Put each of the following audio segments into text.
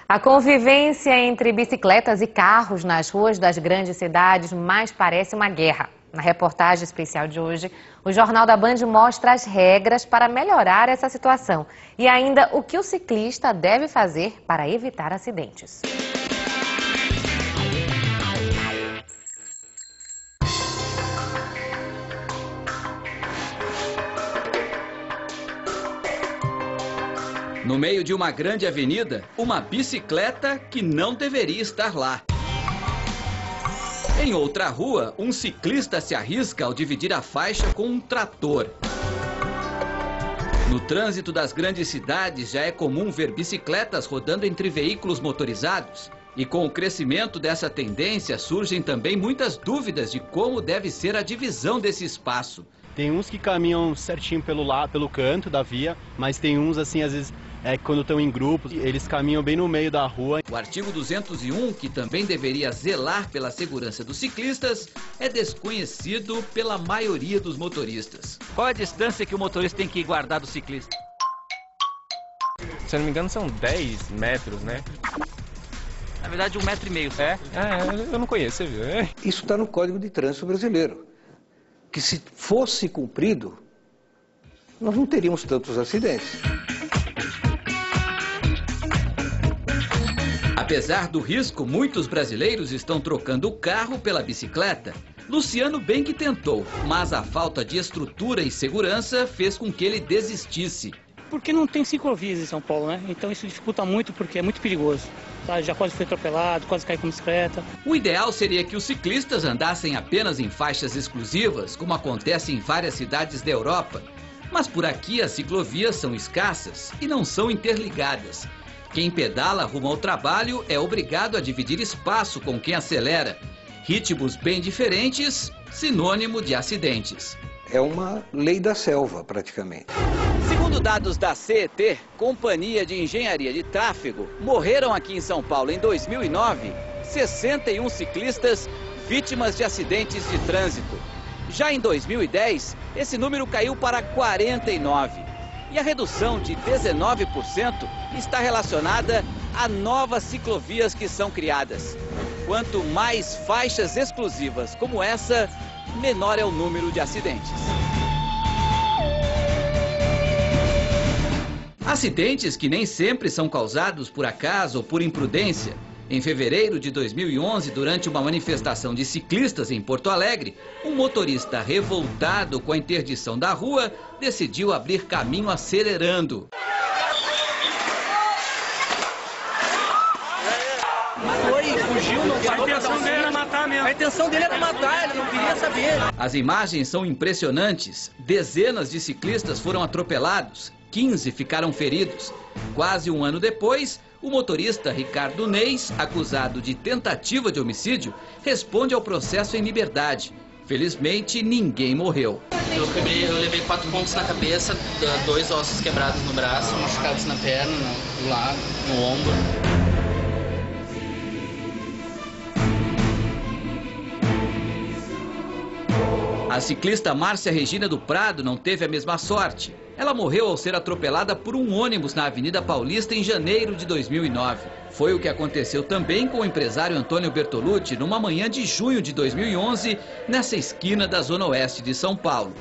A convivência entre bicicletas e carros nas ruas das grandes cidades mais parece uma guerra. Na reportagem especial de hoje, o Jornal da Band mostra as regras para melhorar essa situação e ainda o que o ciclista deve fazer para evitar acidentes. No meio de uma grande avenida, uma bicicleta que não deveria estar lá. Em outra rua, um ciclista se arrisca ao dividir a faixa com um trator. No trânsito das grandes cidades, já é comum ver bicicletas rodando entre veículos motorizados. E com o crescimento dessa tendência, surgem também muitas dúvidas de como deve ser a divisão desse espaço. Tem uns que caminham certinho pelo canto da via, mas tem uns assim, às vezes, quando estão em grupos, eles caminham bem no meio da rua. O artigo 201, que também deveria zelar pela segurança dos ciclistas, é desconhecido pela maioria dos motoristas. Qual é a distância que o motorista tem que guardar do ciclista? Se eu não me engano, são 10 metros, né? Na verdade, 1,5 metro. Eu não conheço, você viu? Isso está no Código de Trânsito Brasileiro, que se fosse cumprido, nós não teríamos tantos acidentes. Apesar do risco, muitos brasileiros estão trocando o carro pela bicicleta. Luciano bem que tentou, mas a falta de estrutura e segurança fez com que ele desistisse. Porque não tem ciclovias em São Paulo, né? Então isso dificulta muito porque é muito perigoso. Tá? Já quase foi atropelado, quase caiu com bicicleta. O ideal seria que os ciclistas andassem apenas em faixas exclusivas, como acontece em várias cidades da Europa. Mas por aqui as ciclovias são escassas e não são interligadas. Quem pedala rumo ao trabalho é obrigado a dividir espaço com quem acelera. Ritmos bem diferentes, sinônimo de acidentes. É uma lei da selva, praticamente. Segundo dados da CET, Companhia de Engenharia de Tráfego, morreram aqui em São Paulo em 2009 61 ciclistas vítimas de acidentes de trânsito. Já em 2010, esse número caiu para 49. E a redução de 19% está relacionada a novas ciclovias que são criadas. Quanto mais faixas exclusivas como essa, menor é o número de acidentes. Acidentes que nem sempre são causados por acaso ou por imprudência. Em fevereiro de 2011, durante uma manifestação de ciclistas em Porto Alegre, um motorista revoltado com a interdição da rua decidiu abrir caminho acelerando. Fugiu, não parou. A intenção dele era matar mesmo. A intenção dele era matar, ele não queria saber. As imagens são impressionantes. Dezenas de ciclistas foram atropelados, 15 ficaram feridos. Quase um ano depois, o motorista Ricardo Neis, acusado de tentativa de homicídio, responde ao processo em liberdade. Felizmente, ninguém morreu. Eu levei 4 pontos na cabeça, 2 ossos quebrados no braço, machucados na perna, no lado, no ombro. A ciclista Márcia Regina do Prado não teve a mesma sorte. Ela morreu ao ser atropelada por um ônibus na Avenida Paulista em janeiro de 2009. Foi o que aconteceu também com o empresário Antônio Bertolucci numa manhã de junho de 2011, nessa esquina da Zona Oeste de São Paulo.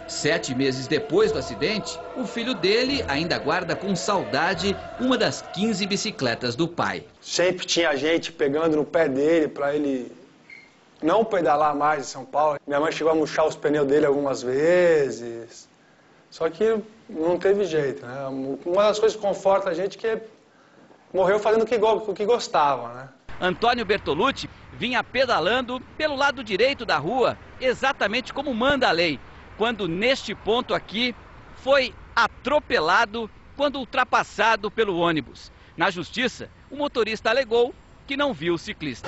7 meses depois do acidente, o filho dele ainda guarda com saudade uma das 15 bicicletas do pai. Sempre tinha gente pegando no pé dele para ele não pedalar mais em São Paulo. Minha mãe chegou a murchar os pneus dele algumas vezes. Só que não teve jeito, né? Uma das coisas que conforta a gente é que morreu fazendo o que gostava, né? Antônio Bertolucci vinha pedalando pelo lado direito da rua, exatamente como manda a lei, quando neste ponto aqui foi atropelado quando ultrapassado pelo ônibus. Na justiça, o motorista alegou que não viu o ciclista.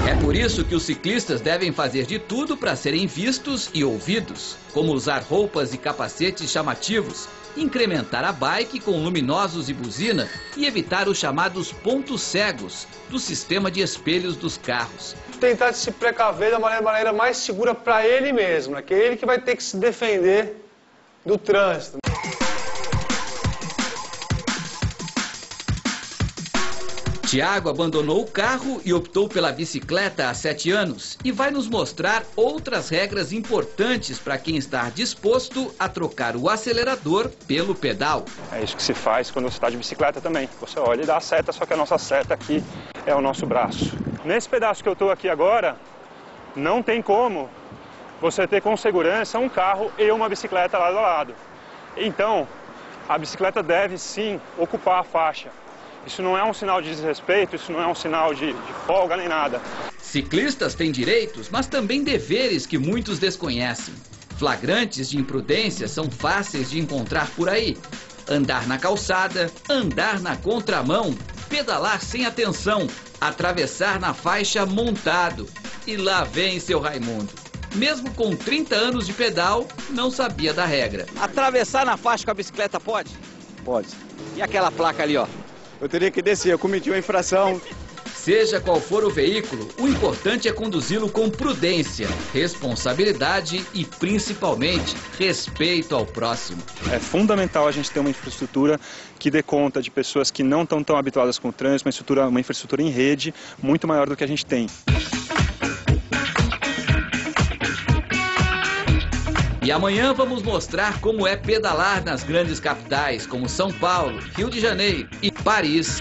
É por isso que os ciclistas devem fazer de tudo para serem vistos e ouvidos, como usar roupas e capacetes chamativos, incrementar a bike com luminosos e buzina e evitar os chamados pontos cegos do sistema de espelhos dos carros. Tentar se precaver da maneira mais segura para ele mesmo, né? Que é ele que vai ter que se defender do trânsito. Tiago abandonou o carro e optou pela bicicleta há 7 anos e vai nos mostrar outras regras importantes para quem está disposto a trocar o acelerador pelo pedal. É isso que se faz quando você está de bicicleta também. Você olha e dá a seta, só que a nossa seta aqui é o nosso braço. Nesse pedaço que eu estou aqui agora, não tem como você ter com segurança um carro e uma bicicleta lado a lado. Então, a bicicleta deve sim ocupar a faixa. Isso não é um sinal de desrespeito, isso não é um sinal de folga nem nada. Ciclistas têm direitos, mas também deveres que muitos desconhecem. Flagrantes de imprudência são fáceis de encontrar por aí. Andar na calçada, andar na contramão, pedalar sem atenção, atravessar na faixa montado. E lá vem seu Raimundo. Mesmo com 30 anos de pedal, não sabia da regra. Atravessar na faixa com a bicicleta pode? Pode. E aquela placa ali, ó? Eu teria que descer, eu cometi uma infração. Seja qual for o veículo, o importante é conduzi-lo com prudência, responsabilidade e, principalmente, respeito ao próximo. É fundamental a gente ter uma infraestrutura que dê conta de pessoas que não estão tão habituadas com o trânsito, uma infraestrutura em rede muito maior do que a gente tem. E amanhã vamos mostrar como é pedalar nas grandes capitais, como São Paulo, Rio de Janeiro e Paris.